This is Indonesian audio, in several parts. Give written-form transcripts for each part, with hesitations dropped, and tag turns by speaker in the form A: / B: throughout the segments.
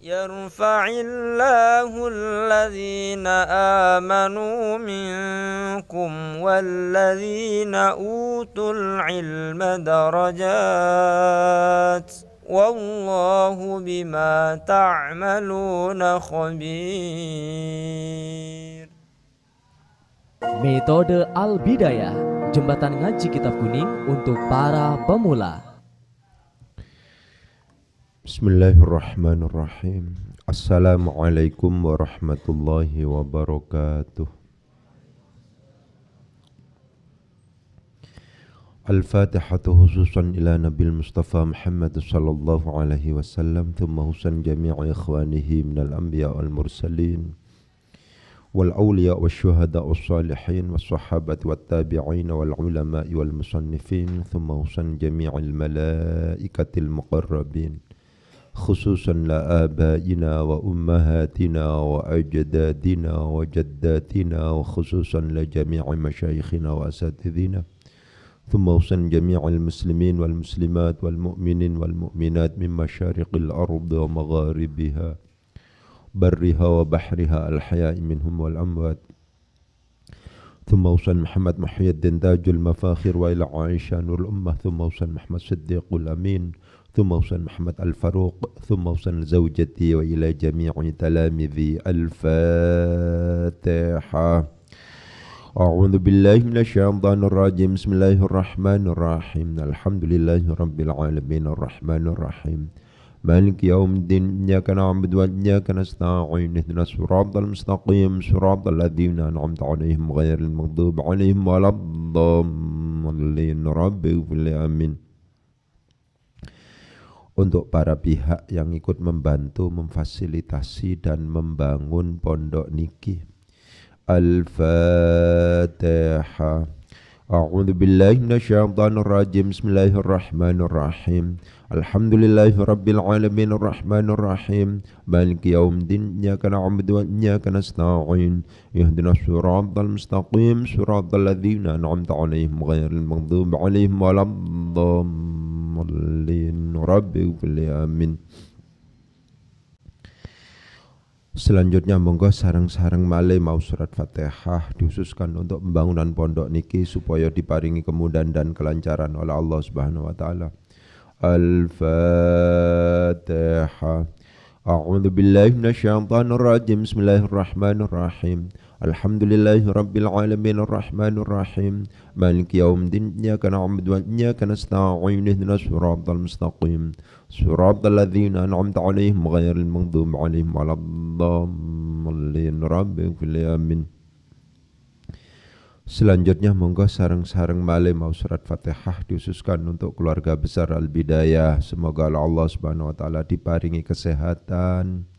A: يرفع الله الذين آمنوا منكم والذين أوتوا العلم درجات والله بما تعملون خبير.
B: Metode Al-Bidayah, jembatan ngaji kitab kuning untuk para pemula.
C: Bismillahirrahmanirrahim. Assalamualaikum warahmatullahi wabarakatuh. Al-Fatihatu khususan ila Nabil Mustafa Muhammad sallallahu alaihi wasallam, thumma husan jami'i ikhwanihi minal anbiya wal mursalin wal awliya wal syuhada wal salihin wal sahabat wal tabi'in wal ulama wal musannifin, thumma husan jami'il malaikatil muqarrabin, khususan la abaina wa ummahatina wa ajdadina wa jaddatina wa khususan la jami'i masyayikhina wa asatidina, thumma husan jami'il muslimin wal muslimat wal mu'minin wal mu'minat min masyariqil ardi wa magharibiha barriha wa bahriha al-haya'i minhum wal amwat, thumma husan Muhammad Muhyiddin tajul mafakhir wa ila Aisyah nurul ummah, thumma husan Muhammad Siddiqul Amin, ثم وصل محمد الفاروق، ثم وصل زوجتي وإلى جميع تلاميذي. الفاتحة. أعوذ بالله من الشيطان الرجيم. بسم الله الرحمن الرحيم. الحمد لله رب العالمين الرحمن الرحيم مالك يوم الدين. إياك نعبد وإياك نستعين. اهدنا الصراط المستقيم صراط الذين أنعمت عليهم غير المغضوب عليهم ولا الضالين. رب اغفر لي. آمين. Untuk para pihak yang ikut membantu, memfasilitasi dan membangun pondok niki. Al-Fatihah. A'udzu billahi minasyaitonir rajim. Bismillahirrahmanirrahim. Alhamdulillahi rabbil alamin arrahmanir rahim maliki yaumiddin. Iyyaka na'budu wa iyyaka nasta'in. Ihdinas siratal mustaqim siratal ladzina an'amta 'alaihim ghairil maghdubi 'alaihim waladdallin. Rabbi ighfirli. Amin. Selanjutnya monggo sareng-sareng malih mau surat Fatihah dikhususkan untuk pembangunan pondok niki supaya diparingi kemudahan dan kelancaran oleh Allah Subhanahu wa taala. Al-Fatihah. A'udzu billahi minasyaitonir rajim. Bismillahirrahmanirrahim. Alhamdulillahi rabbil alamin arrahmanir rahim maliki yaumiddin. Iyyaka na'budu wa iyyaka nasta'in. Ihdinas siratal mustaqim siratal ladzina an'amta 'alaihim ghairil maghdubi 'alaihim waladdallin. Rabbi ighfir li. Amin. Selanjutnya monggo sareng-sareng malih mau surat Fatihah dikhususkan untuk keluarga besar Al-Bidayah. Semoga Allah Subhanahu wa taala diparingi kesehatan,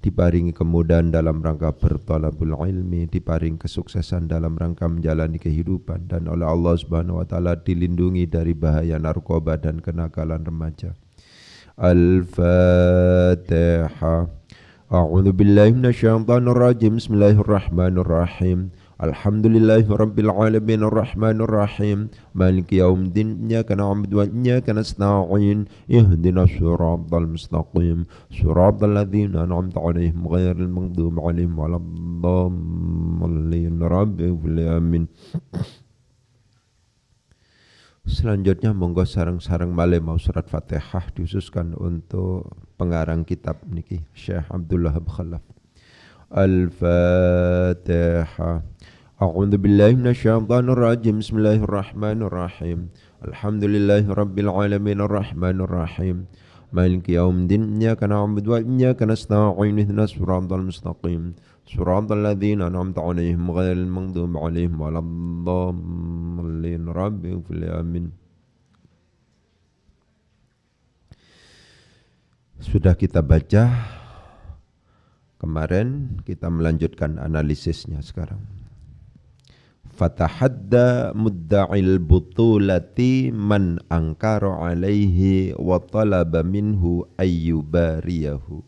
C: diparingi kemudahan dalam rangka berthalabul ilmi, diparingi kesuksesan dalam rangka menjalani kehidupan, dan oleh Allah Subhanahu wa taala dilindungi dari bahaya narkoba dan kenakalan remaja. Al-Fatihah. A'udzu billahi minasyaitonir rajim. Bismillahirrahmanirrahim. Alhamdulillahi rabbil alamin arrahmanir rahim maliki yaumiddin. Iyyaka na'budu wa iyyaka nasta'in. Ihdinas siratal mustaqim siratal ladzina an'amta 'alaihim ghairil maghdubi 'alaihim waladdallin. Rabbi ighfir li. Amin. Selanjutnya monggo sareng-sareng malih mau surat Fatihah dikhususkan untuk pengarang kitab niki Syekh Abdul Wahab Khalaf. Al-Fatihah. A'udzu billahi minasyaitonir rajim. Bismillahirrahmanirrahim. Alhamdulillahi rabbil alamin arrahmanir rahim maliki yaumiddin. Iyyaka na'budu wa iyyaka nasta'in. Ihdinas siratal mustaqim siratal ladzina an'amta 'alaihim ghairil maghdubi 'alaihim waladdallin. Rabbi ighfir li. Amin. Sudah kita baca kemarin, kita melanjutkan analisisnya sekarang. Fatahadda mudda'il butulati man angkara alaihi wa talaba minhu ayyubariyahu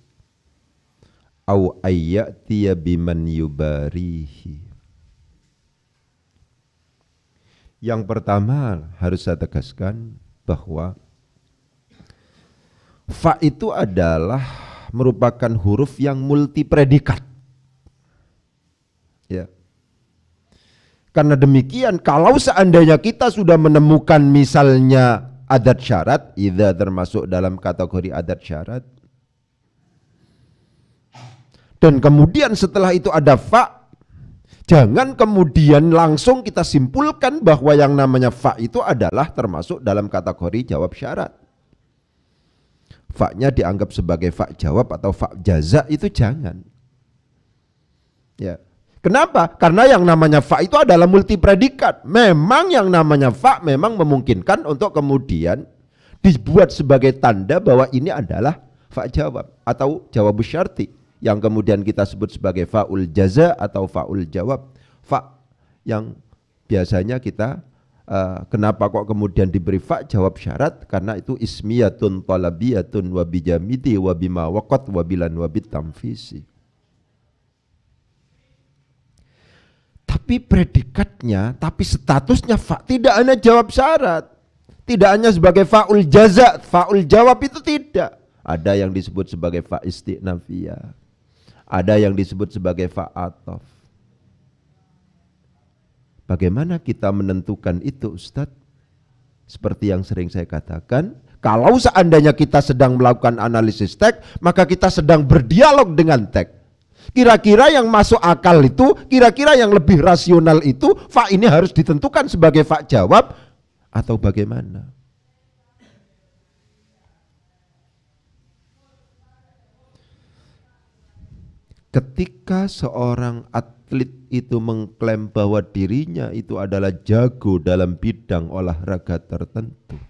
C: au ayyatiya biman yubarihi. Yang pertama harus saya tegaskan bahwa fa itu adalah merupakan huruf yang multi predikat. Ya. Karena demikian, kalau seandainya kita sudah menemukan misalnya adat syarat, idza termasuk dalam kategori adat syarat, dan kemudian setelah itu ada fa, jangan kemudian langsung kita simpulkan bahwa yang namanya fa itu adalah termasuk dalam kategori jawab syarat. Fa-nya dianggap sebagai fa jawab atau fa jaza, itu jangan. Ya. Kenapa? Karena yang namanya fa itu adalah multi predikat. Memang yang namanya fa memang memungkinkan untuk kemudian dibuat sebagai tanda bahwa ini adalah fa jawab atau jawab syarti, yang kemudian kita sebut sebagai faul jaza atau faul jawab. Fa yang biasanya kita kenapa kok kemudian diberi fa jawab syarat? Karena itu ismiyatun talabiyatun wa bijamidi wa bima waqat wa bilan wa bitamfisi. Tapi predikatnya, tapi statusnya fa, tidak hanya jawab syarat, tidak hanya sebagai faul jaza, faul jawab itu tidak. Ada yang disebut sebagai fa istinafiyah, ada yang disebut sebagai fa ataf. Bagaimana kita menentukan itu, Ustadz? Seperti yang sering saya katakan, kalau seandainya kita sedang melakukan analisis teks, maka kita sedang berdialog dengan teks. Kira-kira yang masuk akal itu, kira-kira yang lebih rasional itu, fa ini harus ditentukan sebagai fa jawab atau bagaimana? Ketika seorang atlet itu mengklaim bahwa dirinya itu adalah jago dalam bidang olahraga tertentu,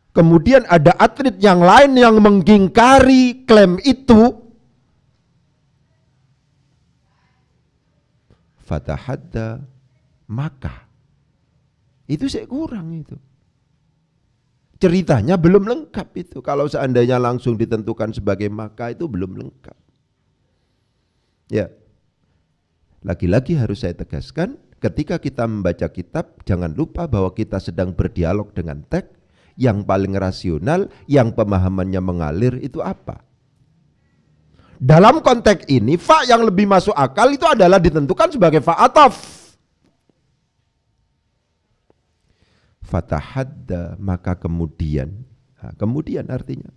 C: kemudian ada atlet yang lain yang mengingkari klaim itu, fatahadda, maka itu saya kurang itu. Ceritanya belum lengkap itu. Kalau seandainya langsung ditentukan sebagai maka, itu belum lengkap. Ya. Lagi-lagi harus saya tegaskan, ketika kita membaca kitab, jangan lupa bahwa kita sedang berdialog dengan teks. Yang paling rasional, yang pemahamannya mengalir itu apa? Dalam konteks ini, fa yang lebih masuk akal itu adalah ditentukan sebagai fa ataf. Fatahadda, maka kemudian, kemudian artinya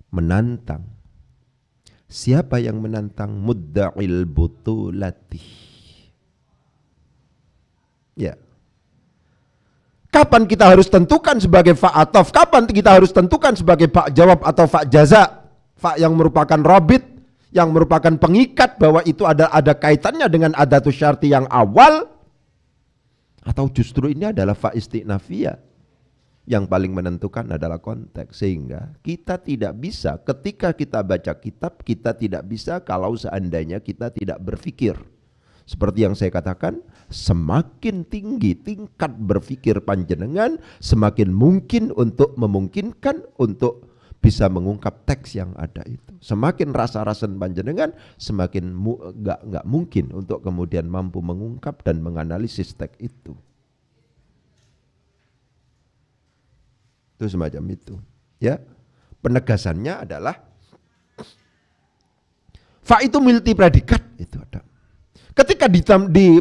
C: menantang. Siapa yang menantang? Mudda'il butulati. Ya. Kapan kita harus tentukan sebagai fa ataf? Kapan kita harus tentukan sebagai fa jawab atau fa jaza? Fa yang merupakan robit, yang merupakan pengikat bahwa itu ada kaitannya dengan adatus syarti yang awal, atau justru ini adalah fa istinafiyah? Yang paling menentukan adalah konteks. Sehingga kita tidak bisa, ketika kita baca kitab, kita tidak bisa kalau seandainya kita tidak berpikir. Seperti yang saya katakan, semakin tinggi tingkat berpikir panjenengan, semakin mungkin untuk memungkinkan untuk bisa mengungkap teks yang ada itu. Semakin rasa-rasan panjenengan, semakin nggak mungkin untuk kemudian mampu mengungkap dan menganalisis teks itu. Itu semacam itu. Ya, penegasannya adalah fa itu multi predikat itu ada. Ketika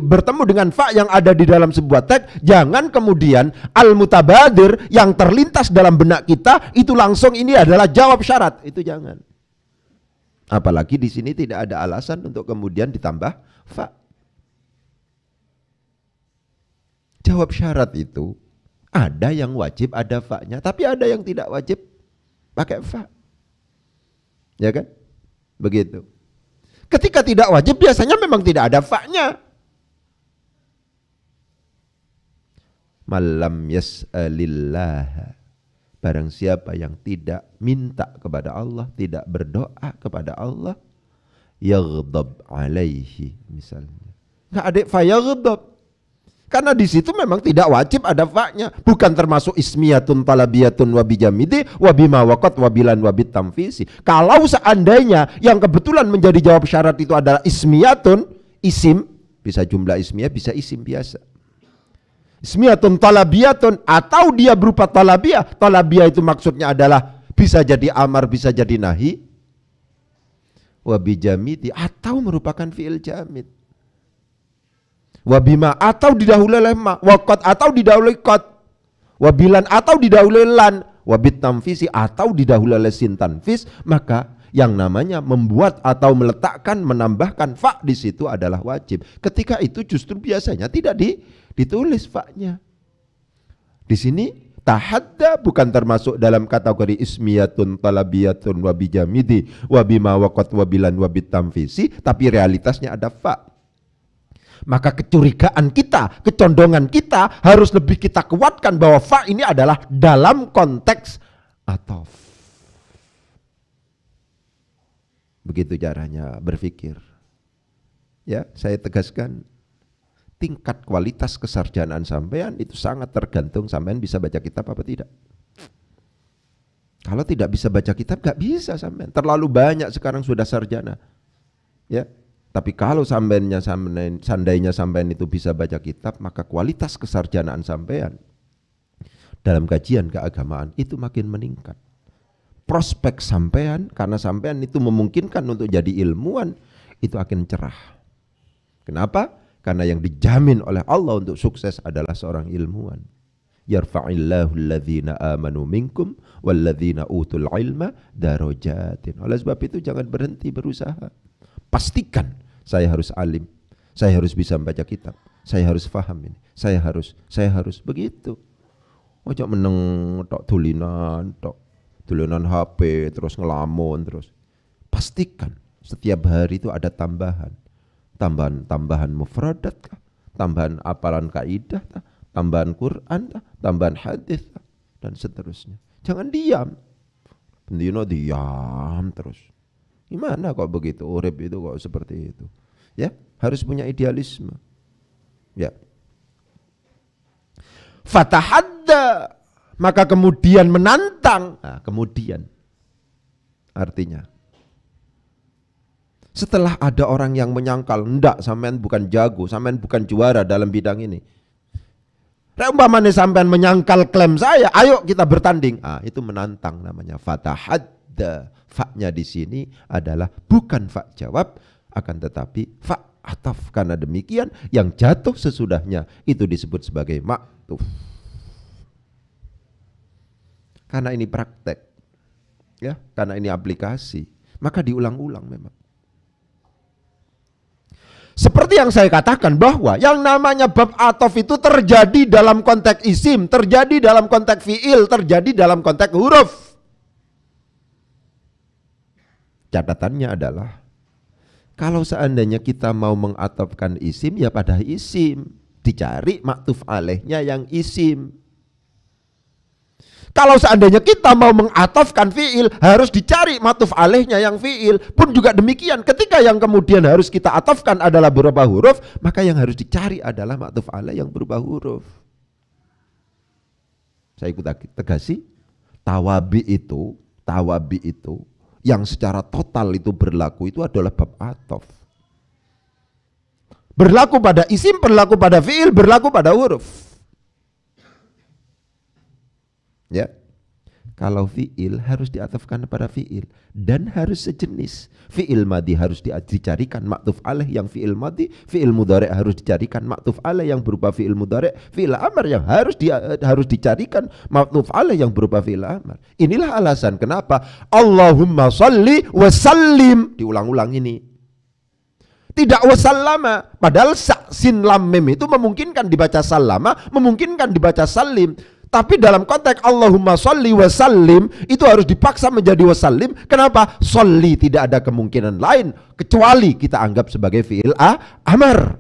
C: bertemu dengan fa yang ada di dalam sebuah teks, jangan kemudian al-mutabadir yang terlintas dalam benak kita itu langsung ini adalah jawab syarat. Itu jangan. Apalagi di sini tidak ada alasan untuk kemudian ditambah fa. Jawab syarat itu ada yang wajib ada fa-nya, tapi ada yang tidak wajib pakai fa. Ya kan? Begitu. Ketika tidak wajib biasanya memang tidak ada fa-nya. Malam yas'alillah, barang siapa yang tidak minta kepada Allah, tidak berdoa kepada Allah, yaghdab alaihi misalnya. Enggak ada fa yaghdab. Karena di situ memang tidak wajib ada fa-nya, bukan termasuk ismiyatun talabiyatun wa bijamidi wa bima waqat wa bilan wa bitamfisi. Kalau seandainya yang kebetulan menjadi jawab syarat itu adalah ismiyatun, isim, bisa jumlah ismiyah, bisa isim biasa. Ismiyatun talabiyatun, atau dia berupa talabiyah. Talabiyah itu maksudnya adalah bisa jadi amar, bisa jadi nahi. Wabijamidi, atau merupakan fi'il jamid. Wabima, atau didahului oleh ma. Wakot, atau didahului kot. Wabilan, atau didahului lan. Wabit tamfisi, atau didahului oleh sin tanfis. Maka yang namanya membuat atau meletakkan, menambahkan fa di situ adalah wajib. Ketika itu justru biasanya tidak ditulis fa-nya. Di sini tahadda bukan termasuk dalam kategori ismiyatun talabiyatun wabijamidi wabima waqat wabilan wabit tamfisi, tapi realitasnya ada fa. Maka kecurigaan kita, kecondongan kita harus lebih kita kuatkan bahwa fa ini adalah dalam konteks atof. Begitu caranya berpikir. Ya, saya tegaskan, tingkat kualitas kesarjanaan sampean itu sangat tergantung sampean bisa baca kitab apa tidak. Kalau tidak bisa baca kitab, gak bisa sampean. Terlalu banyak sekarang sudah sarjana. Ya, tapi kalau seandainya sampean itu bisa baca kitab, maka kualitas kesarjanaan sampean dalam kajian keagamaan itu makin meningkat. Prospek sampean, karena sampean itu memungkinkan untuk jadi ilmuwan, itu akan cerah. Kenapa? Karena yang dijamin oleh Allah untuk sukses adalah seorang ilmuwan. Yarfa'illahu alladhina amanu minkum walladhina utul ilma darajatin. Oleh sebab itu jangan berhenti berusaha. Pastikan saya harus alim, saya harus bisa membaca kitab, saya harus paham ini, saya harus begitu. Ojo meneng tok tulinan tok. Dulunan HP, terus ngelamun, terus. Pastikan setiap hari itu ada tambahan. Tambahan mufradat kah? Tambahan hafalan kaidah kah? Tambahan Quran kah? Tambahan hadis kah? Dan seterusnya. Jangan diam. Bendino diam terus. Gimana kok begitu? Urip itu kok seperti itu. Ya, harus punya idealisme. Ya. Fatahadda, maka kemudian menantang. Nah, kemudian artinya setelah ada orang yang menyangkal, enggak, sampean bukan jago, sampean bukan juara dalam bidang ini. Umpamanya sampean menyangkal klaim saya, ayo kita bertanding. Ah, itu menantang namanya fatahadda. Fa-nya di sini adalah bukan fa jawab, akan tetapi fa ataf. Karena demikian yang jatuh sesudahnya itu disebut sebagai maktuf. Karena ini praktek, ya, karena ini aplikasi, maka diulang-ulang memang. Seperti yang saya katakan bahwa yang namanya bab atof itu terjadi dalam konteks isim, terjadi dalam konteks fiil, terjadi dalam konteks huruf. Catatannya adalah kalau seandainya kita mau mengatofkan isim, ya pada isim, dicari maktuf alaihnya yang isim. Kalau seandainya kita mau mengatofkan fiil, harus dicari matuf alaihnya yang fiil. Pun juga demikian, ketika yang kemudian harus kita atofkan adalah berupa huruf, maka yang harus dicari adalah matuf alaih yang berupa huruf. Saya ikut tegasi, tawabi itu yang secara total itu berlaku itu adalah bab atof. Berlaku pada isim, berlaku pada fiil, berlaku pada huruf. Ya, kalau fiil harus diatafkan pada fiil dan harus sejenis. Fiil madi harus dicarikan maktuf alaih yang fiil madi, fiil mudhari' harus dicarikan maktuf alaih yang berupa fiil mudhari', fiil amar yang harus dicarikan maktuf alaih yang berupa fiil amar. Inilah alasan kenapa Allahumma sholli wa sallim diulang-ulang ini. Tidak wasallama, padahal sin lam mim itu memungkinkan dibaca salama, memungkinkan dibaca salim. Tapi dalam konteks Allahumma sholli wa sallim itu harus dipaksa menjadi wasallim. Kenapa? Sholli tidak ada kemungkinan lain kecuali kita anggap sebagai fi'il amar.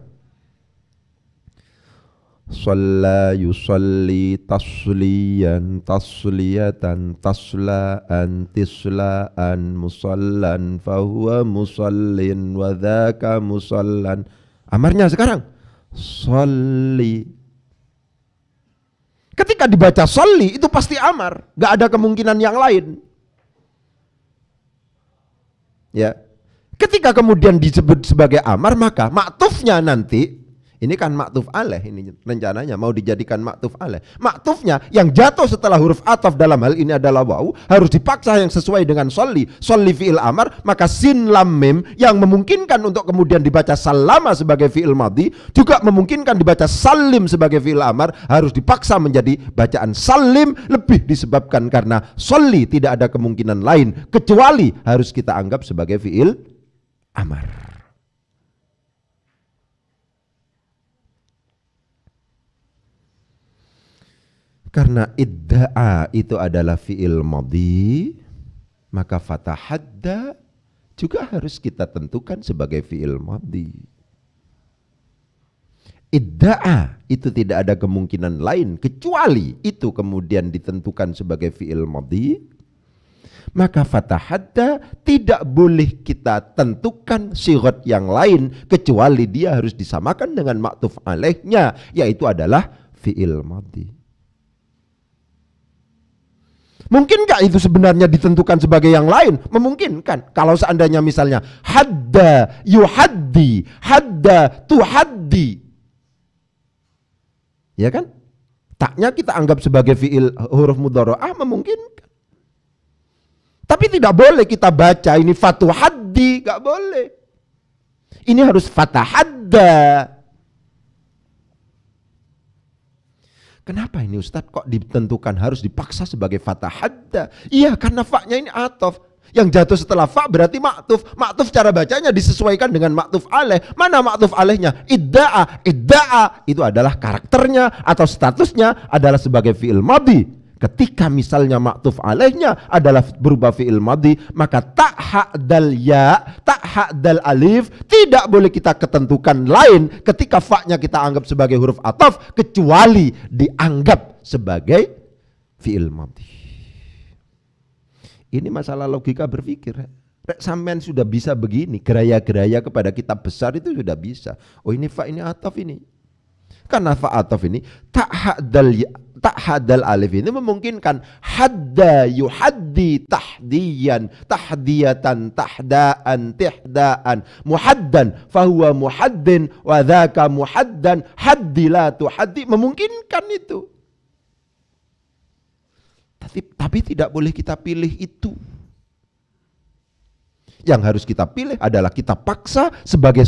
C: Shalla yusalli tasliyan tasliyatan taslaan tislaan musallan fahuwa musallin wa dhaka musallan. Amarnya sekarang sholli. Ketika dibaca sholli itu pasti amar, gak ada kemungkinan yang lain. Ya, ketika kemudian disebut sebagai amar, maka maktufnya nanti Ini kan maktuf alaih, ini rencananya mau dijadikan maktuf alaih. Maktufnya yang jatuh setelah huruf ataf dalam hal ini adalah waw, harus dipaksa yang sesuai dengan sholli. Sholli fi'il amar, maka sin lam mim yang memungkinkan untuk kemudian dibaca salama sebagai fi'il madhi, juga memungkinkan dibaca salim sebagai fi'il amar, harus dipaksa menjadi bacaan salim, lebih disebabkan karena sholli tidak ada kemungkinan lain kecuali harus kita anggap sebagai fi'il amar. Karena idda'a itu adalah fi'il madhi, maka fatahadda juga harus kita tentukan sebagai fi'il madhi. Idda'a itu tidak ada kemungkinan lain kecuali itu kemudian ditentukan sebagai fi'il madhi, maka fatahadda tidak boleh kita tentukan sighat yang lain kecuali dia harus disamakan dengan maktuf alaihnya, yaitu adalah fi'il madhi. Mungkinkah itu sebenarnya ditentukan sebagai yang lain? Memungkinkan. Kalau seandainya misalnya hadda yuhaddi, hadda tuhaddi, ya kan? Taknya kita anggap sebagai fi'il huruf mudhara'ah, memungkinkan. Tapi tidak boleh kita baca ini fatuhaddi, gak boleh. Ini harus fatahadda. Kenapa ini Ustadz kok ditentukan harus dipaksa sebagai fatahadda? Iya, karena fa'nya ini ataf. Yang jatuh setelah fa' berarti maktuf. Maktuf cara bacanya disesuaikan dengan maktuf alaih. Mana maktuf alaihnya? Idda'a. Idda'a itu adalah karakternya atau statusnya adalah sebagai fi'il madhi. Ketika misalnya maktuf alaihnya adalah berupa fi'il madhi, maka tak ha'dal ya, tak ha'dal alif tidak boleh kita ketentukan lain ketika fa'nya kita anggap sebagai huruf ataf kecuali dianggap sebagai fi'il madhi. Ini masalah logika berpikir. Sampean sudah bisa begini, geraya-geraya kepada kitab besar itu sudah bisa. Oh ini fa, ini ataf ini. Karena fa ataf ini tak ha'dal ya, tak hadal alif ini memungkinkan hadda yuhaddi tahdiyan, tahdiyatan, tahdaan, tihdaan, muhaddan fahuwa muhaddin wa dhaka muhaddan, haddi la tuhaddi, memungkinkan itu. Tapi tidak boleh kita pilih itu. Yang harus kita pilih adalah kita paksa sebagai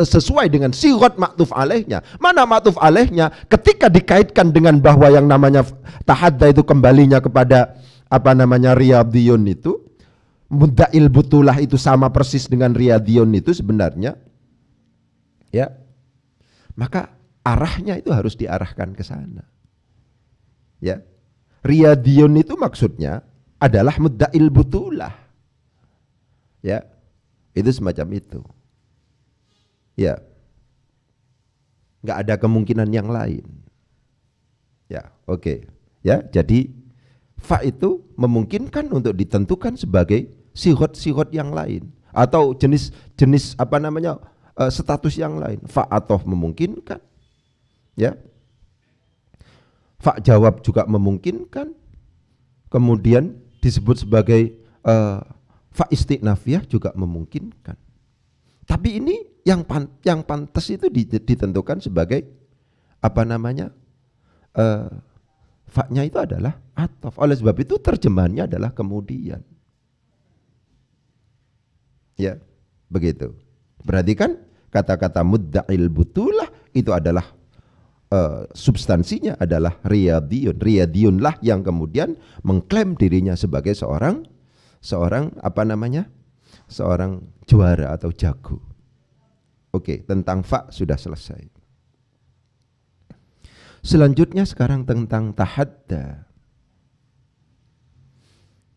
C: sesuai dengan sighat maktuf alaihnya. Mana maktuf alaihnya ketika dikaitkan dengan bahwa yang namanya tahadda itu kembalinya kepada apa namanya riyadiyun itu, mudda'il butulah itu sama persis dengan riyadiyun itu sebenarnya, ya, maka arahnya itu harus diarahkan ke sana. Ya, riyadiyun itu maksudnya adalah mudda'il butulah. Ya, itu semacam itu. Ya, nggak ada kemungkinan yang lain. Ya, oke. Ya, jadi fa itu memungkinkan untuk ditentukan sebagai sighat-sighat yang lain atau jenis apa namanya status yang lain. Fa atof memungkinkan. Ya, fa jawab juga memungkinkan. Kemudian disebut sebagai fa istiqnafiyah juga memungkinkan. Tapi ini yang pantas itu ditentukan sebagai apa namanya fa-nya itu adalah ataf. Oleh sebab itu terjemahannya adalah kemudian. Ya, begitu. Berarti kan kata-kata mudda'il butulah itu adalah substansinya adalah riyadiyun. Riyadiyunlah yang kemudian mengklaim dirinya sebagai seorang apa namanya? Seorang juara atau jago. Oke, tentang fa sudah selesai. Selanjutnya sekarang tentang tahadda.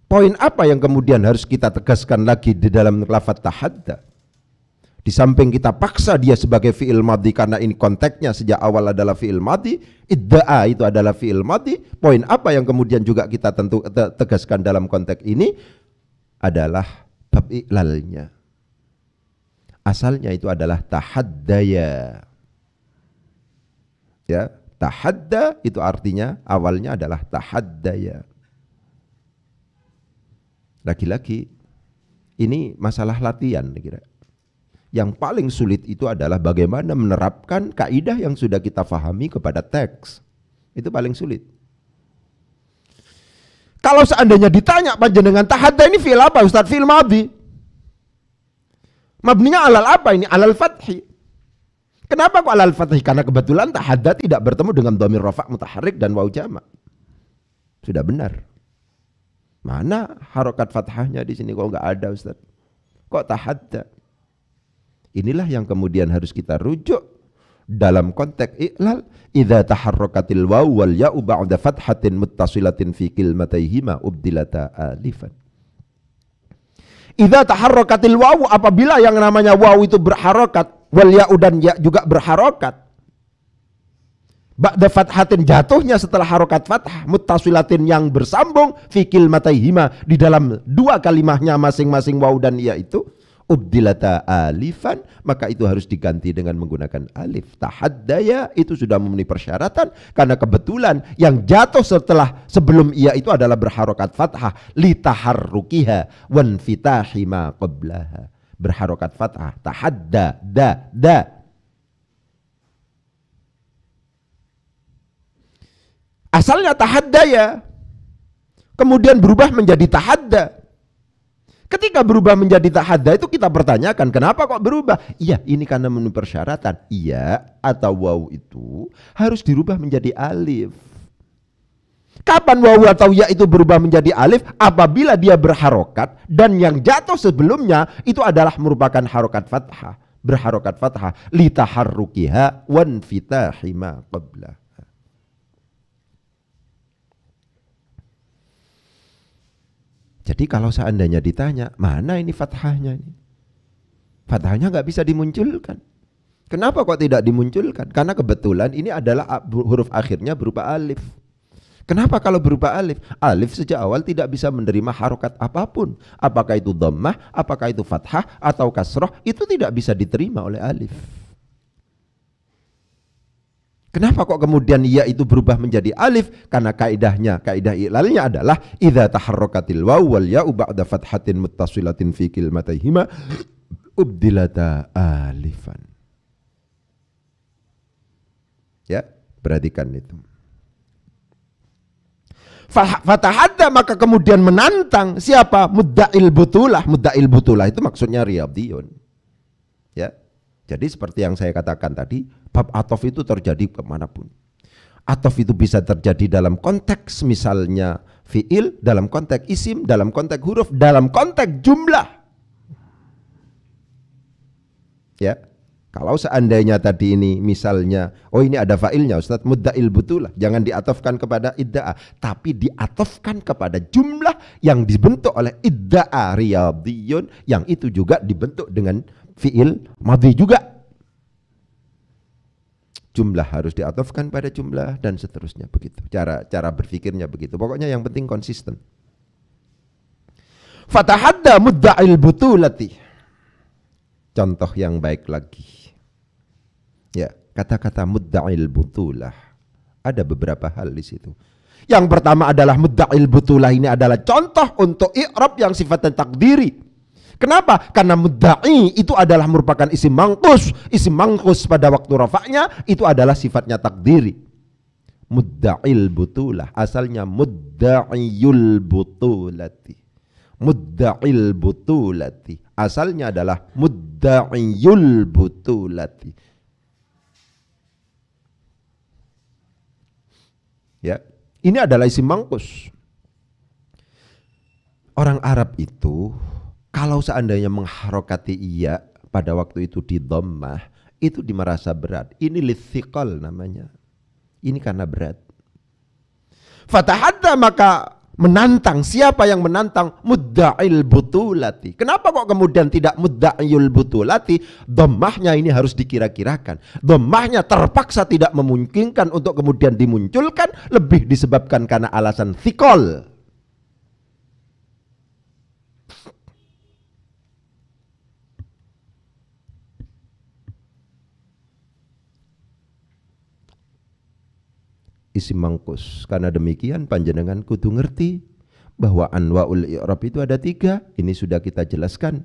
C: Poin apa yang kemudian harus kita tegaskan lagi di dalam lafaz tahadda? Di samping kita paksa dia sebagai fi'il madhi karena ini konteksnya sejak awal adalah fi'il madhi, idda'a itu adalah fi'il madhi. Poin apa yang kemudian juga kita tegaskan dalam konteks ini adalah bab iklalnya. Asalnya itu adalah tahaddaya. Ya, tahadda itu artinya awalnya adalah tahaddaya. Lagi-lagi ini masalah latihan kira. Yang paling sulit itu adalah bagaimana menerapkan kaidah yang sudah kita fahami kepada teks. Itu paling sulit. Kalau seandainya ditanya panjenengan tahadda ini fi'il apa Ustaz? Fi'il madhi. Mabninya alal apa ini? Alal fathi. Kenapa kok alal fathi? Karena kebetulan tahadda tidak bertemu dengan dhamir rafa' mutaharrik dan waw jama'. Sudah benar. Mana harokat fathahnya di sini kok nggak ada Ustaz? Kok tahadda? Inilah yang kemudian harus kita rujuk dalam konteks i'lal. Idza taharrakatil waw wal ya'u ba'da fathatin muttasilatin fi kilmataihima ubdilata alifan. Idza taharrakatil waw, apabila yang namanya waw itu berharokat, wal ya'u dan ya juga berharokat. Ba'da fathatin, jatuhnya setelah harokat fathah, muttasilatin yang bersambung fi kilmataihima, di dalam dua kalimahnya masing-masing waw dan ya itu ubdilata alifan, maka itu harus diganti dengan menggunakan alif. Tahaddaya itu sudah memenuhi persyaratan karena kebetulan yang jatuh sebelum ia itu adalah berharokat fathah, litaharrukiha wanfitahi ma qablaha. Berharokat fathah, tahadda, da. Asalnya tahaddaya, kemudian berubah menjadi tahadda. Ketika berubah menjadi tahadda itu kita pertanyakan, kenapa kok berubah? Iya, ini karena memenuhi persyaratan. Iya atau waw itu harus dirubah menjadi alif. Kapan waw atau ya itu berubah menjadi alif? Apabila dia berharokat dan yang jatuh sebelumnya itu adalah merupakan harokat fathah. Berharokat fathah. Litaharrukiha wanfitahi ma qablah. Jadi kalau seandainya ditanya, mana ini fathahnya ini? Fathahnya nggak bisa dimunculkan. Kenapa kok tidak dimunculkan? Karena kebetulan ini adalah huruf akhirnya berupa alif. Kenapa kalau berupa alif? Alif sejak awal tidak bisa menerima harokat apapun. Apakah itu dhammah, apakah itu fathah, atau kasroh, itu tidak bisa diterima oleh alif. Kenapa kok kemudian ya itu berubah menjadi alif? Karena kaidah i'lalnya adalah idza taharrakatil waw wal ya'u ba'da fathatin muttasilatin fi kilmataihima ubdilata alifan. Ya, perhatikan itu. Fatahadda, maka kemudian menantang siapa? Mudda'il butulah. Mudda'il butulah itu maksudnya riyadiyun. Ya. Jadi seperti yang saya katakan tadi, bab atof itu terjadi kemanapun. Atof itu bisa terjadi dalam konteks misalnya fi'il, dalam konteks isim, dalam konteks huruf, dalam konteks jumlah. Ya, kalau seandainya tadi ini misalnya, oh ini ada fa'ilnya Ustaz, mudda'il butulah, jangan diatofkan kepada idda'a, tapi diatofkan kepada jumlah yang dibentuk oleh idda'a riyadiyun, yang itu juga dibentuk dengan fi'il madhi juga. Jumlah harus diatofkan pada jumlah dan seterusnya begitu. Cara berpikirnya begitu. Pokoknya yang penting konsisten. Fatahadda mudda'il butulati. Contoh yang baik lagi. Ya, kata-kata mudda'il butulah. Ada beberapa hal di situ. Yang pertama adalah mudda'il butulah ini adalah contoh untuk i'rab yang sifatnya takdiri. Kenapa? Karena mudda'i itu adalah merupakan isim mangkus. Isim mangkus pada waktu rafa'nya itu adalah sifatnya takdiri. Mudda'il butulah. Asalnya mudda'iyul butulati. Mudda'il butulati. Asalnya adalah mudda'iyul butulati. Ya, ini adalah isim mangkus. Orang Arab itu kalau seandainya mengharokati iya pada waktu itu di dhammah, itu merasa berat. Ini lithiqal namanya. Ini karena berat. Fatahadda, maka menantang. Siapa yang menantang? Mudda'il butulati. Kenapa kok kemudian tidak mudda'il butulati? Dhammahnya ini harus dikira-kirakan. Dhammahnya terpaksa tidak memungkinkan untuk kemudian dimunculkan, lebih disebabkan karena alasan thiqal. Isim mangkus. Karena demikian panjenengan kudu ngerti bahwa anwa'ul i'rab itu ada 3. Ini sudah kita jelaskan.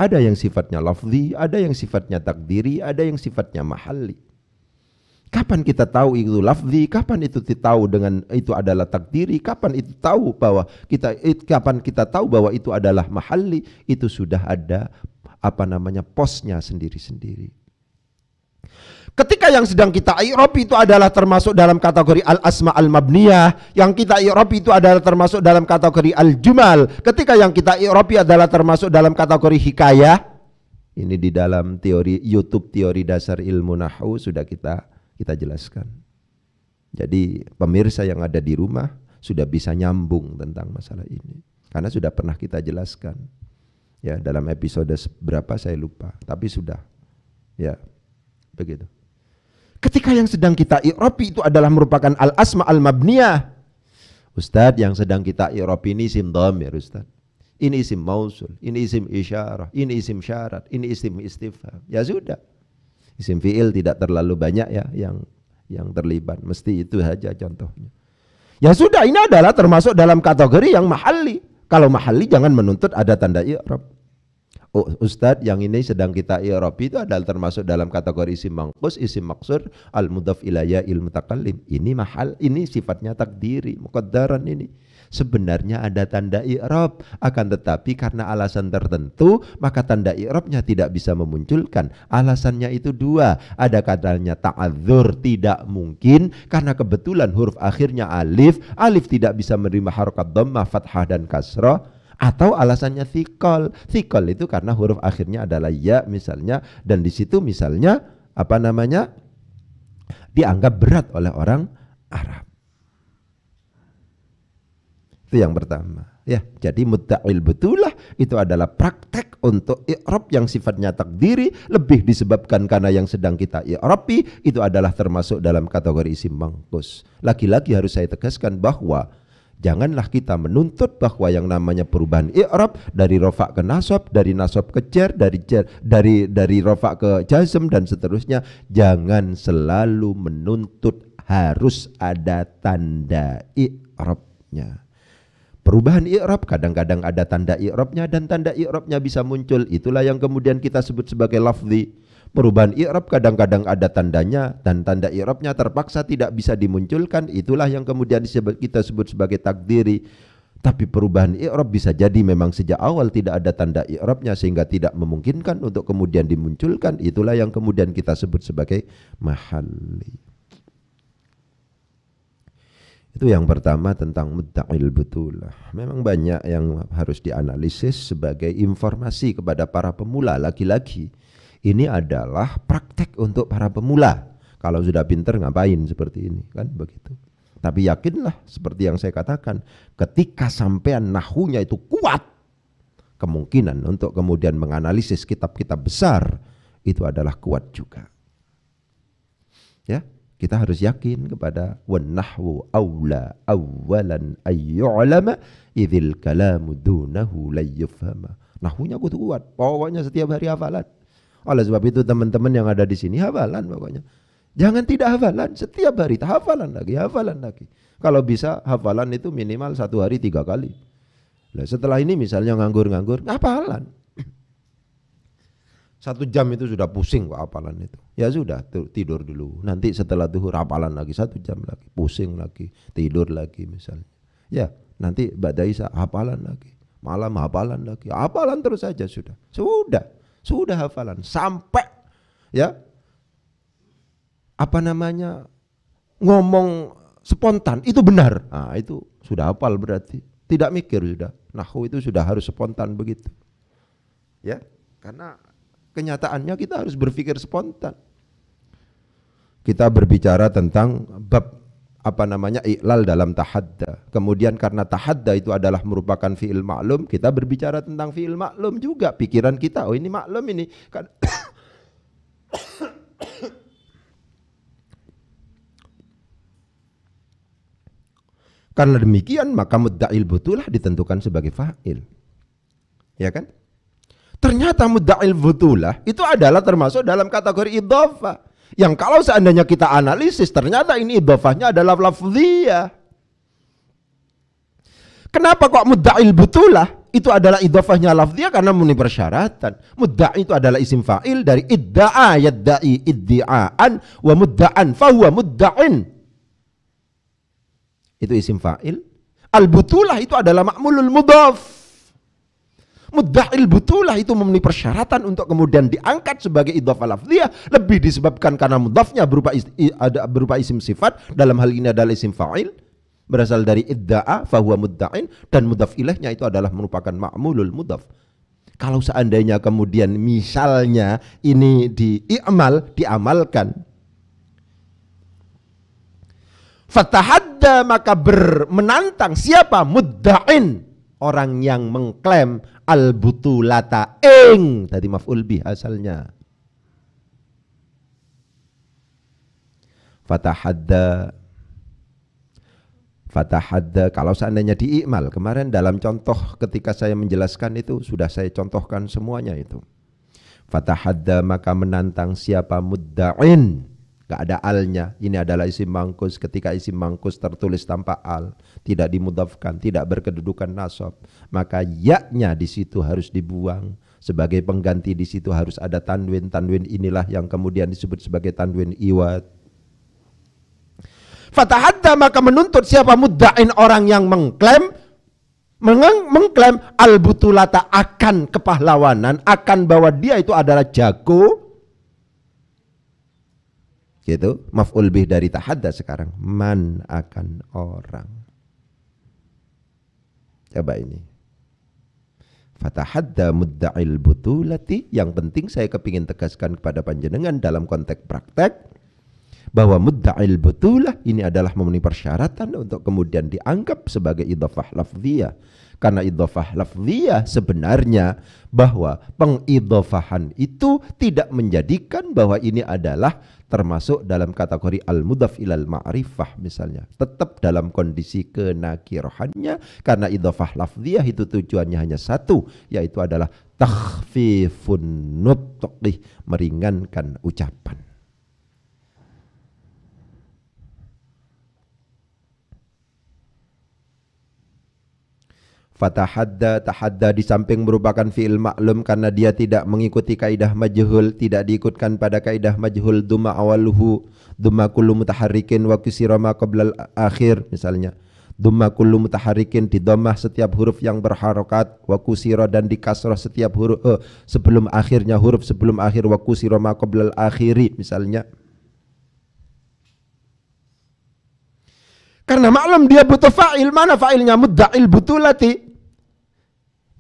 C: Ada yang sifatnya lafzi, ada yang sifatnya takdiri, ada yang sifatnya mahalli. Kapan kita tahu itu lafzi, kapan itu tahu dengan itu adalah takdiri, kapan itu tahu bahwa kapan kita tahu bahwa itu adalah mahalli, itu sudah ada posnya sendiri-sendiri. Ketika yang sedang kita i'rab itu adalah termasuk dalam kategori al-asma al-mabniyah, yang kita i'rab itu adalah termasuk dalam kategori al-jumal. Ketika yang kita i'rab adalah termasuk dalam kategori hikayah. Ini di dalam teori YouTube, teori dasar ilmu nahwu sudah kita jelaskan. Jadi pemirsa yang ada di rumah sudah bisa nyambung tentang masalah ini, karena sudah pernah kita jelaskan. Ya, dalam episode berapa saya lupa, tapi sudah. Ya, begitu. Ketika yang sedang kita i'rab itu adalah merupakan al-asma al-mabniyah. Ustadz, yang sedang kita i'rab ini isim dhamir, Ustadz. Ini isim mausul, ini isim isyarah, ini isim syarat, ini isim istifham. Ya sudah. Isim fi'il tidak terlalu banyak ya yang terlibat. Mesti itu saja contohnya. Ya sudah, ini adalah termasuk dalam kategori yang mahalli. Kalau mahalli jangan menuntut ada tanda i'rab. Oh, Ustadz, yang ini sedang kita i'rab itu adalah termasuk dalam kategori isim mangkus, isim maksur, al-mudhaf ilayya il mutakallim. Ini mahal, ini sifatnya takdiri, muqaddaran ini. Sebenarnya ada tanda i'rab, akan tetapi karena alasan tertentu maka tanda i'rabnya tidak bisa memunculkan. Alasannya itu dua. Ada katanya ta'adzur, tidak mungkin karena kebetulan huruf akhirnya alif, alif tidak bisa menerima harokat dhammah, fathah dan kasrah. Atau alasannya thiqal. Thiqal itu karena huruf akhirnya adalah ya misalnya, dan di situ misalnya dianggap berat oleh orang Arab. Itu yang pertama. Ya, jadi mudda'il betulah itu adalah praktek untuk i'rab yang sifatnya takdiri, lebih disebabkan karena yang sedang kita i'rabi itu adalah termasuk dalam kategori isim mangkus. Lagi-lagi harus saya tegaskan bahwa janganlah kita menuntut bahwa yang namanya perubahan i'rab dari rofa ke nasab, dari nasab ke jar, dari rofa ke jazm dan seterusnya. Jangan selalu menuntut harus ada tanda i'rabnya. Perubahan i'rab kadang-kadang ada tanda i'rabnya dan tanda i'rabnya bisa muncul. Itulah yang kemudian kita sebut sebagai lafzi. Perubahan i'rab kadang-kadang ada tandanya dan tanda i'rabnya terpaksa tidak bisa dimunculkan. Itulah yang kemudian kita sebut sebagai takdiri. Tapi perubahan i'rab bisa jadi memang sejak awal tidak ada tanda i'rabnya sehingga tidak memungkinkan untuk kemudian dimunculkan. Itulah yang kemudian kita sebut sebagai mahalli. Itu yang pertama tentang mudda'il betulah. Memang banyak yang harus dianalisis sebagai informasi kepada para pemula. Lagi-lagi ini adalah praktek untuk para pemula. Kalau sudah pinter ngapain seperti ini, kan begitu. Tapi yakinlah seperti yang saya katakan, ketika sampean nahunya itu kuat, kemungkinan untuk kemudian menganalisis kitab-kitab besar itu adalah kuat juga. Ya, kita harus yakin kepada wan nahwu aula awwalan ayyu'lama idzil kalamu dunahu la yufhama. Nahwunya kuat, pokoknya setiap hari hafalan. Oleh sebab itu teman-teman yang ada di sini hafalan pokoknya. Jangan tidak hafalan, setiap hari hafalan lagi. Kalau bisa hafalan itu minimal 1 hari 3 kali. Nah, setelah ini misalnya nganggur, hafalan. 1 jam itu sudah pusing kok hafalan itu. Ya sudah, tidur dulu. Nanti setelah zuhur hafalan lagi 1 jam lagi, pusing lagi, tidur lagi misalnya. Ya, nanti ba'da isya hafalan lagi. Malam hafalan lagi. Hafalan terus saja sudah. Sudah hafalan sampai ya ngomong spontan itu benar. Nah, itu sudah hafal berarti. Tidak mikir sudah. Nahwu itu sudah harus spontan begitu. Ya, karena kenyataannya kita harus berpikir spontan. Kita berbicara tentang bab i'lal dalam tahadda. Kemudian karena tahadda itu adalah merupakan fi'il maklum, kita berbicara tentang fi'il maklum juga. Pikiran kita, oh ini maklum ini kan. Karena demikian maka mudda'il butulah ditentukan sebagai fa'il. Ya kan? Ternyata mudda'il butulah itu adalah termasuk dalam kategori idhofah. Yang kalau seandainya kita analisis ternyata ini idhofahnya adalah lafziyah. Kenapa kok mudda'il butulah? itu adalah idhofahnya lafziyah karena memenuhi persyaratan. Mudda'i itu adalah isim fa'il dari idda'a yadda'i iddi'aan wa mudda'an fahuwa mudda'in. Itu isim fa'il. Al-butulah itu adalah ma'mulul mudhaf. Mudda'il butulah itu memenuhi persyaratan untuk kemudian diangkat sebagai idhofah lafziyah, lebih disebabkan karena mudhafnya berupa isim sifat, dalam hal ini adalah isim fa'il, berasal dari idda'a fahuwa mudda'in, dan mudhaf ilaihnya itu adalah merupakan ma'mulul mudhaf. Kalau seandainya kemudian misalnya ini diamalkan, fatahadda maka menantang siapa? Mudda'in, orang yang mengklaim al-butulata ing, tadi maf'ul bih asalnya. Fatahadda kalau seandainya diikmal, kemarin dalam contoh ketika saya menjelaskan itu sudah saya contohkan semuanya itu. Fatahadda maka menantang siapa? Mudda'in, gak ada alnya. Ini adalah isim mangkus. Ketika isim mangkus tertulis tanpa al, tidak dimudhafkan, tidak berkedudukan nasab, maka ya-nya di situ harus dibuang. Sebagai pengganti di situ harus ada tanwin. Tanwin inilah yang kemudian disebut sebagai tanwin iwad. Fatahadda maka menuntut siapa? Mudda'in, orang yang mengklaim al-butulata, akan kepahlawanan, akan bahwa dia itu adalah jago. Gitu, maf'ul bih dari tahadda sekarang. Man, akan orang. Coba ini. Fatahadda mudda'il butulati. Yang penting saya kepingin tegaskan kepada panjenengan dalam konteks praktek, bahwa mudda'il butulah ini adalah memenuhi persyaratan untuk kemudian dianggap sebagai idhofah lafziyah. Karena idhofah lafziyah sebenarnya bahwa pengidhofahan itu tidak menjadikan bahwa ini adalah termasuk dalam kategori al-mudhaf ilal ma'rifah misalnya. Tetap dalam kondisi kenakirohannya, karena idhofah lafziyah itu tujuannya hanya satu, yaitu adalah takhfifun nutqih, meringankan ucapan. Fatahadda, tahadda di samping merupakan fi'il maklum karena dia tidak mengikuti kaidah majhul, tidak diikutkan pada kaidah majhul dhamma awaluhu dhamma kullu mutaharrikin wa kusira ma qabla al-akhir misalnya. Dhamma kullu mutaharrikin, di dhammah setiap huruf yang berharokat, wa kusira, dan di kasrah setiap huruf sebelum akhirnya huruf sebelum akhir, wa kusira ma qabla al-akhiri misalnya. Karena maklum dia butuh fa'il, mana fa'ilnya? Mudda'il butulati.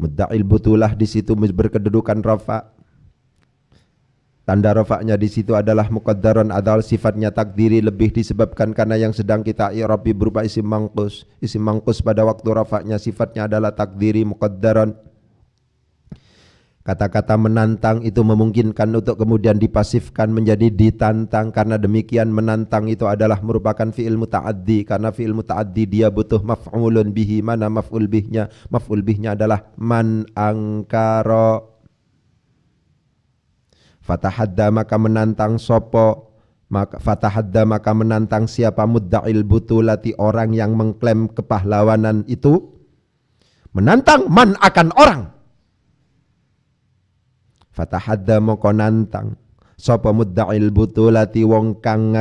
C: Mudda'il butulah di situ berkedudukan rafa. Tanda rafa'nya di situ adalah muqaddaron, adalah sifatnya takdiri, lebih disebabkan karena yang sedang kita i'rabi berupa isim mangkus. Isim mangkus pada waktu rafa'nya sifatnya adalah takdiri muqaddaron. Kata-kata menantang itu memungkinkan untuk kemudian dipasifkan menjadi ditantang. Karena demikian menantang itu adalah merupakan fi'il muta'addi. Karena fi'il muta'addi dia butuh maf'ulun bihi. Mana maf'ul bihnya? Maf'ul bihnya adalah man angkara. Fatahadda maka menantang sopo. Fatahadda maka menantang siapa? Mudda'il butulati, orang yang mengklaim kepahlawanan itu. Menantang man, akan orang. Fatahadda moko nantang sapa mudda'il butulati, wong kang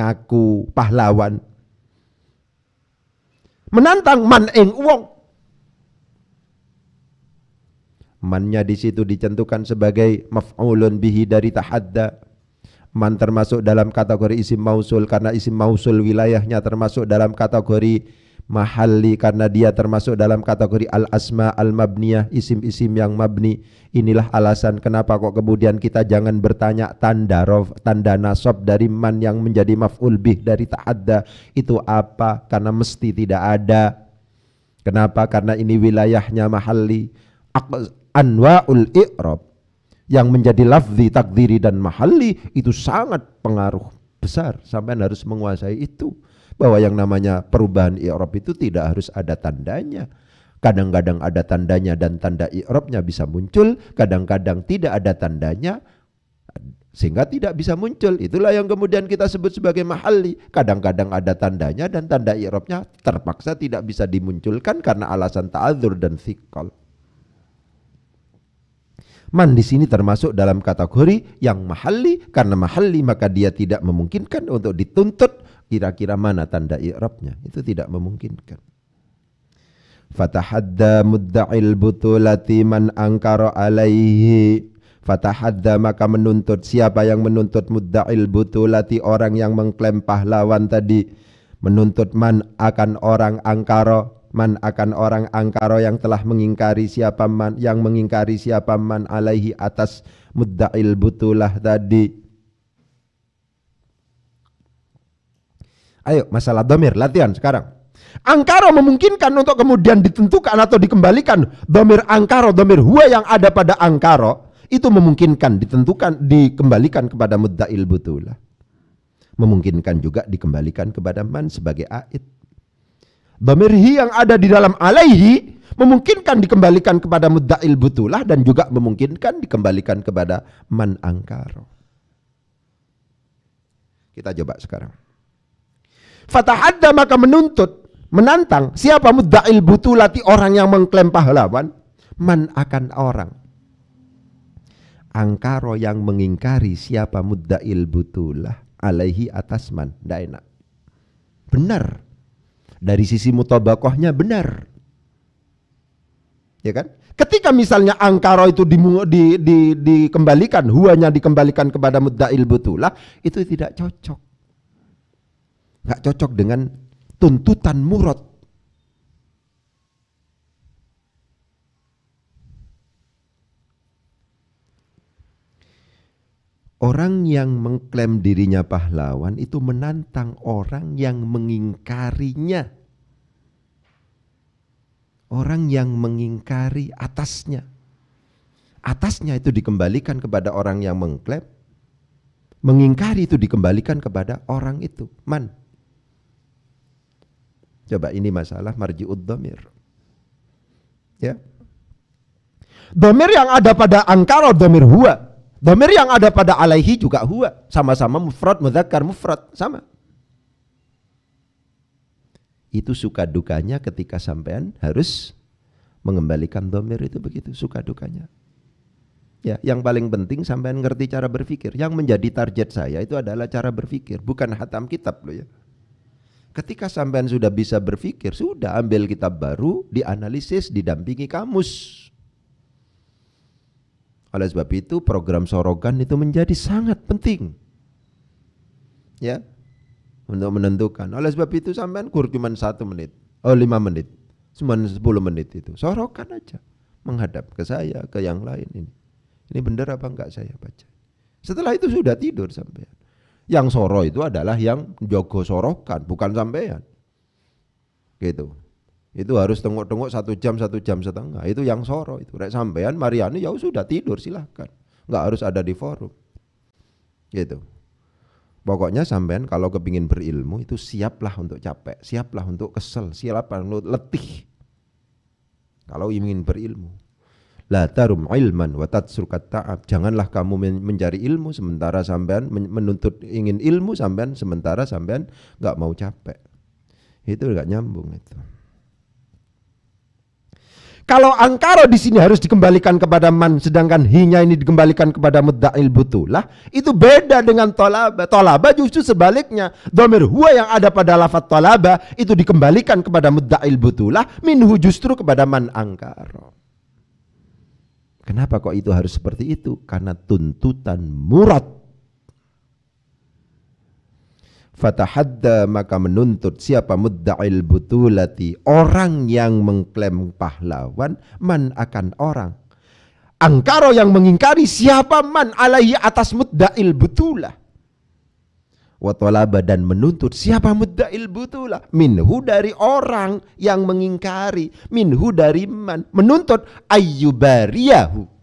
C: ngaku pahlawan. Menantang man ing wong. Mannya di situ ditentukan sebagai maf'ulun bihi dari tahadda. Man termasuk dalam kategori isim mausul karena isim mausul wilayahnya termasuk dalam kategori mahalli karena dia termasuk dalam kategori al-asma al-mabniyah, isim-isim yang mabni. Inilah alasan kenapa kok kemudian kita jangan bertanya tanda nasab dari man yang menjadi maf'ul bih dari ta'adda itu apa, karena mesti tidak ada. Kenapa? Karena ini wilayahnya mahalli. Anwa'ul i'rab yang menjadi lafzi, takdiri dan mahalli itu sangat pengaruh besar, sampai harus menguasai itu. Bahwa yang namanya perubahan i'rab itu tidak harus ada tandanya. Kadang-kadang ada tandanya dan tanda i'rabnya bisa muncul, kadang-kadang tidak ada tandanya sehingga tidak bisa muncul. Itulah yang kemudian kita sebut sebagai mahalli. Kadang-kadang ada tandanya dan tanda i'rabnya terpaksa tidak bisa dimunculkan karena alasan ta'adzur dan thiqal. Man di sini termasuk dalam kategori yang mahalli, karena mahalli maka dia tidak memungkinkan untuk dituntut kira-kira mana tanda i'rabnya. Itu tidak memungkinkan. Fatahadda mudda'il butulati man angkara alaihi. Fatahadda maka menuntut, siapa yang menuntut mudda'il butulati, orang yang mengklaim pahlawan tadi, menuntut man akan orang angkara, man akan orang angkara yang telah mengingkari siapa man, yang mengingkari siapa man alaihi atas mudda'il butulah tadi. Ayo masalah dhamir, latihan sekarang. Angkara memungkinkan untuk kemudian ditentukan atau dikembalikan. Dhamir angkara, dhamir huwa yang ada pada angkara itu memungkinkan ditentukan, dikembalikan kepada mudda'il butulah. Memungkinkan juga dikembalikan kepada man sebagai aid. Dhamir hi yang ada di dalam alaihi memungkinkan dikembalikan kepada mudda'il butulah dan juga memungkinkan dikembalikan kepada man angkara. Kita coba sekarang. Fatahadda maka menuntut, menantang siapa mudda'il butulati, orang yang mengklaim pahlawan, man akan orang angkara yang mengingkari siapa mudda'il butulah alaihi atas man. Tidak enak. Benar. Dari sisi mutabakohnya benar. Ya kan? Ketika misalnya angkara itu dikembalikan, huwanya dikembalikan kepada mudda'il butulah, itu tidak cocok. Nggak cocok dengan tuntutan murad. Orang yang mengklaim dirinya pahlawan itu menantang orang yang mengingkarinya. Orang yang mengingkari atasnya. Atasnya itu dikembalikan kepada orang yang mengklaim. Mengingkari itu dikembalikan kepada orang itu. Man. Coba ini masalah marji'ud dhamir. Ya. Dhamir yang ada pada angkara dhamir huwa. Dhamir yang ada pada alaihi juga huwa. Sama-sama mufrad, mudzakkar, mufrad. Sama. Itu suka dukanya ketika sampean harus mengembalikan dhamir itu begitu. Suka dukanya. Ya, yang paling penting sampean ngerti cara berpikir. Yang menjadi target saya itu adalah cara berpikir. Bukan hatam kitab loh ya. Ketika sampean sudah bisa berpikir, sudah ambil kitab baru, dianalisis, didampingi kamus. Oleh sebab itu program sorogan itu menjadi sangat penting. Ya. Untuk menentukan. Oleh sebab itu sampean kur cuma 1 menit. 5 menit. Cuma 10 menit itu. Sorogan aja. Menghadap ke saya, ke yang lain ini. Ini benar apa enggak saya baca. Setelah itu sudah tidur sampean. Yang soro itu adalah yang jogo sorokan, bukan sampean. Gitu. Itu harus tengok-tengok 1 jam, 1 jam setengah. Itu yang soro itu. Rek sampean Mariani ya sudah tidur silahkan. Enggak harus ada di forum. Gitu. Pokoknya sampean kalau kepingin berilmu itu siaplah untuk capek, siaplah untuk kesel, siaplah untuk letih. Kalau ingin berilmu. La tarum ilman wa tatsukat ta'ab. Janganlah kamu mencari ilmu sementara sampean menuntut ingin ilmu sampean sementara sampean enggak mau capek. Itu enggak nyambung itu. Kalau angkara di sini harus dikembalikan kepada man, sedangkan hinya ini dikembalikan kepada mudda'il butulah, itu beda dengan tolaba. Tolaba justru sebaliknya. Dhamir huwa yang ada pada lafaz tolaba itu dikembalikan kepada mudda'il butulah, minhu justru kepada man angkara. Kenapa kok itu harus seperti itu? Karena tuntutan murad. Fatahadda maka menuntut siapa mudda'il butulati, orang yang mengklaim pahlawan, man akan orang. Angkara yang mengingkari siapa man alaihi atas mudda'il butulah. Wa talaba dan menuntut siapa mudda'il butulah, minhu dari orang yang mengingkari, minhu dari man, menuntut ayyubariyahu.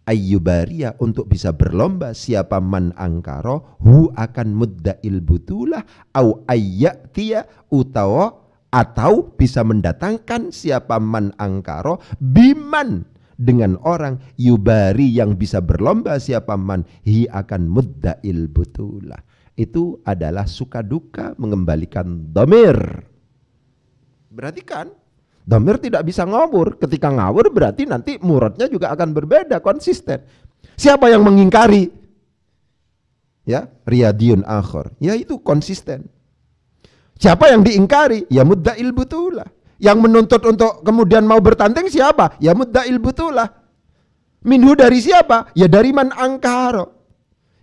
C: Ayyubaria untuk bisa berlomba siapa man angkara hu akan mudda'il butulah au ayyatiya utawa atau bisa mendatangkan siapa man angkara biman dengan orang yubari yang bisa berlomba siapa man hi akan mudda'il butulah. Itu adalah suka duka mengembalikan dhamir. Berarti kan dhamir tidak bisa ngawur. Ketika ngawur berarti nanti muradnya juga akan berbeda, konsisten. Siapa yang mengingkari? Ya, riyadiyun akhir. Ya itu konsisten. Siapa yang diingkari? Ya mudda'il butulah. Yang menuntut untuk kemudian mau bertanding siapa? Ya mudda'il butulah. Minhu dari siapa? Ya dari man angkaro.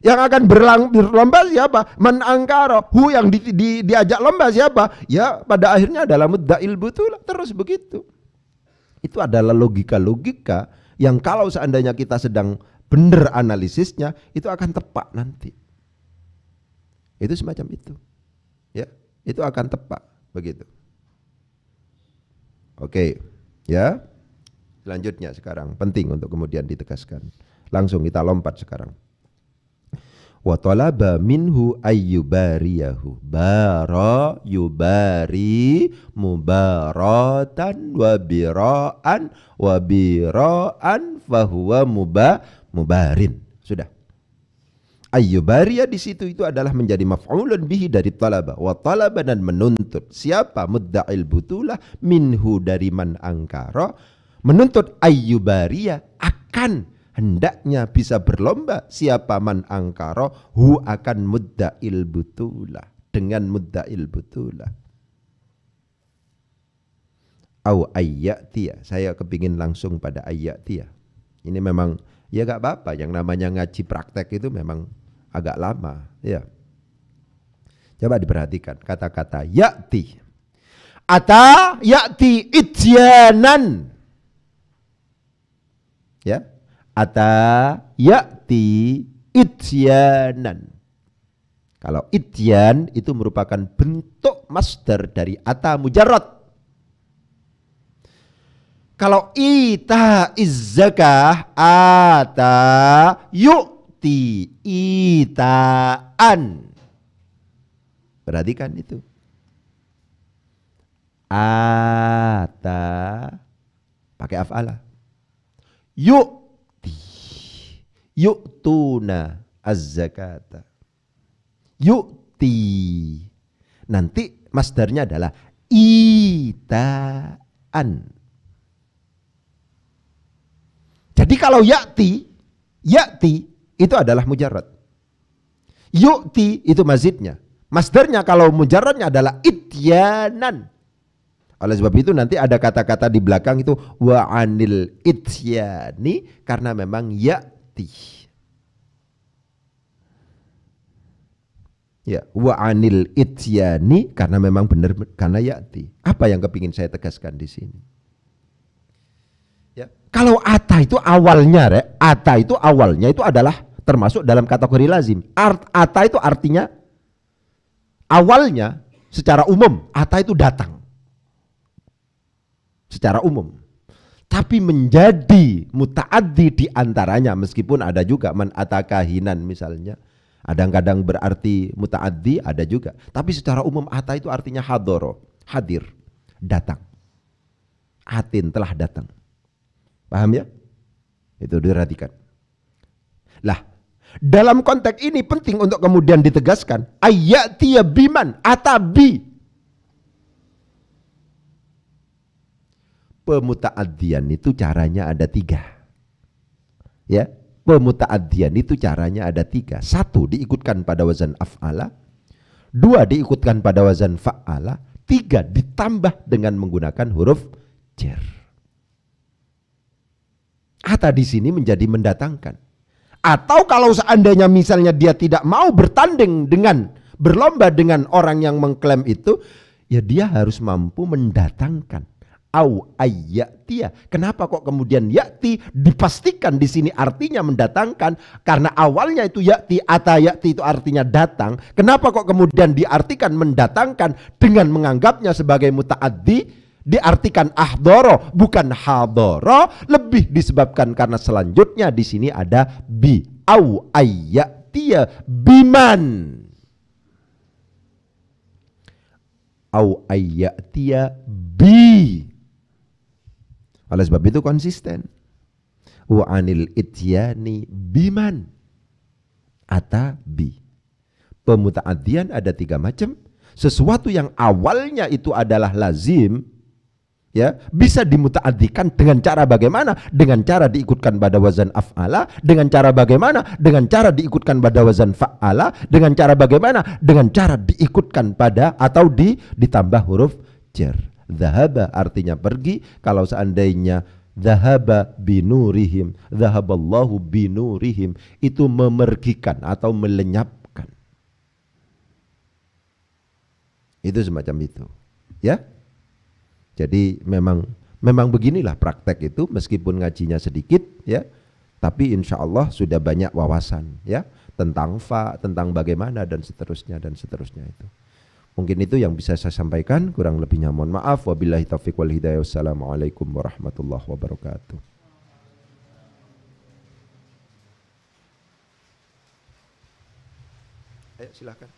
C: Yang akan berlomba siapa? Man angkaro. Hu yang diajak lomba siapa? Ya pada akhirnya adalah mudda'il butulah. Terus begitu. Itu adalah logika-logika yang kalau seandainya kita sedang benar analisisnya, itu akan tepat nanti. Itu semacam itu. Ya, itu akan tepat begitu. Oke, ya. Selanjutnya sekarang penting untuk kemudian ditegaskan. Langsung kita lompat sekarang. Wa talaba minhu ayyubariyahu bara yubari mubaratan wa biraan fahuwa mubarin. Sudah. Ayyubariya di situ itu adalah menjadi maf'ulun bihi dari talaba. Wa talaba dan menuntut. Siapa mudda'il butulah minhu dari man angkara. Menuntut ayyubariya akan hendaknya bisa berlomba siapa man angkara hu akan mudda'il butulah. Dengan mudda'il butulah. Au ayyatiya. Saya kepingin langsung pada ayyatiya. Ini memang ya gak apa-apa, yang namanya ngaji praktek itu memang agak lama, ya. Coba diperhatikan kata-kata ya'ti. Ata ya'ti ityanan. Ya. Ata ya'ti ityanan. Kalau ityan itu merupakan bentuk masdar dari ata mujarrad. Kalau ita izzakah ata yu'ti itaan. Perhatikan itu. Ata pakai af'ala. Yu'ti yu'tuna az-zakata. Yu'ti. Nanti masdarnya adalah itaan. Jadi kalau ya'ti itu adalah mujarrad. Yu'ti itu mazidnya. Masdarnya kalau mujarradnya adalah ityanan. Oleh sebab itu nanti ada kata-kata di belakang itu wa anil ityani karena memang ya'ti. Ya, wa anil ityani karena memang benar karena ya'ti. Apa yang kepingin saya tegaskan di sini? Ya, kalau ata itu awalnya, ata itu awalnya itu adalah termasuk dalam kategori lazim. Ata itu artinya awalnya secara umum ata itu datang. Secara umum. Tapi menjadi muta'addi di antaranya meskipun ada juga man atakahinan misalnya. Kadang-kadang berarti muta'addi ada juga. Tapi secara umum ata itu artinya hadoro, hadir, datang. Atin telah datang. Paham ya? Itu diperhatikan. Lah, dalam konteks ini penting untuk kemudian ditegaskan ayyatiya biman atabi. Pemuta'addian itu caranya ada 3. Ya, pemuta'addian itu caranya ada 3. 1 diikutkan pada wazan af'ala, 2 diikutkan pada wazan fa'ala, 3 ditambah dengan menggunakan huruf jar. Ata di sini menjadi mendatangkan. Atau kalau seandainya misalnya dia tidak mau bertanding dengan berlomba dengan orang yang mengklaim itu, ya dia harus mampu mendatangkan. Au ayyatiya. Kenapa kok kemudian ya'ti dipastikan di sini artinya mendatangkan? Karena awalnya itu ya'ti, ata ya'ti itu artinya datang. Kenapa kok kemudian diartikan mendatangkan dengan menganggapnya sebagai muta'addi? Diartikan ahdoro bukan hadoro, lebih disebabkan karena selanjutnya di sini ada bi au ayyatiya biman au ayyatiya bi. Oleh sebab itu konsisten. wa anil ityani biman atabi. Pemuta'addian ada 3 macam. Sesuatu yang awalnya itu adalah lazim, ya, bisa dimuta'addikan dengan cara bagaimana? Dengan cara diikutkan pada wazan af'ala. Dengan cara bagaimana? Dengan cara diikutkan pada wazan fa'ala. Dengan cara bagaimana? Dengan cara diikutkan pada atau ditambah huruf jar. Dhahaba artinya pergi. Kalau seandainya dhahaba binurihim, dhahaballahu binurihim, itu memergikan atau melenyapkan. Itu semacam itu, ya. Jadi memang beginilah praktek itu, meskipun ngajinya sedikit, ya, tapi insya Allah sudah banyak wawasan, ya, tentang fa, tentang bagaimana dan seterusnya itu. Mungkin itu yang bisa saya sampaikan, kurang lebihnya mohon maaf. Wabillahi taufiq wal hidayah. Wassalamualaikum warahmatullahi wabarakatuh. Ayo silahkan.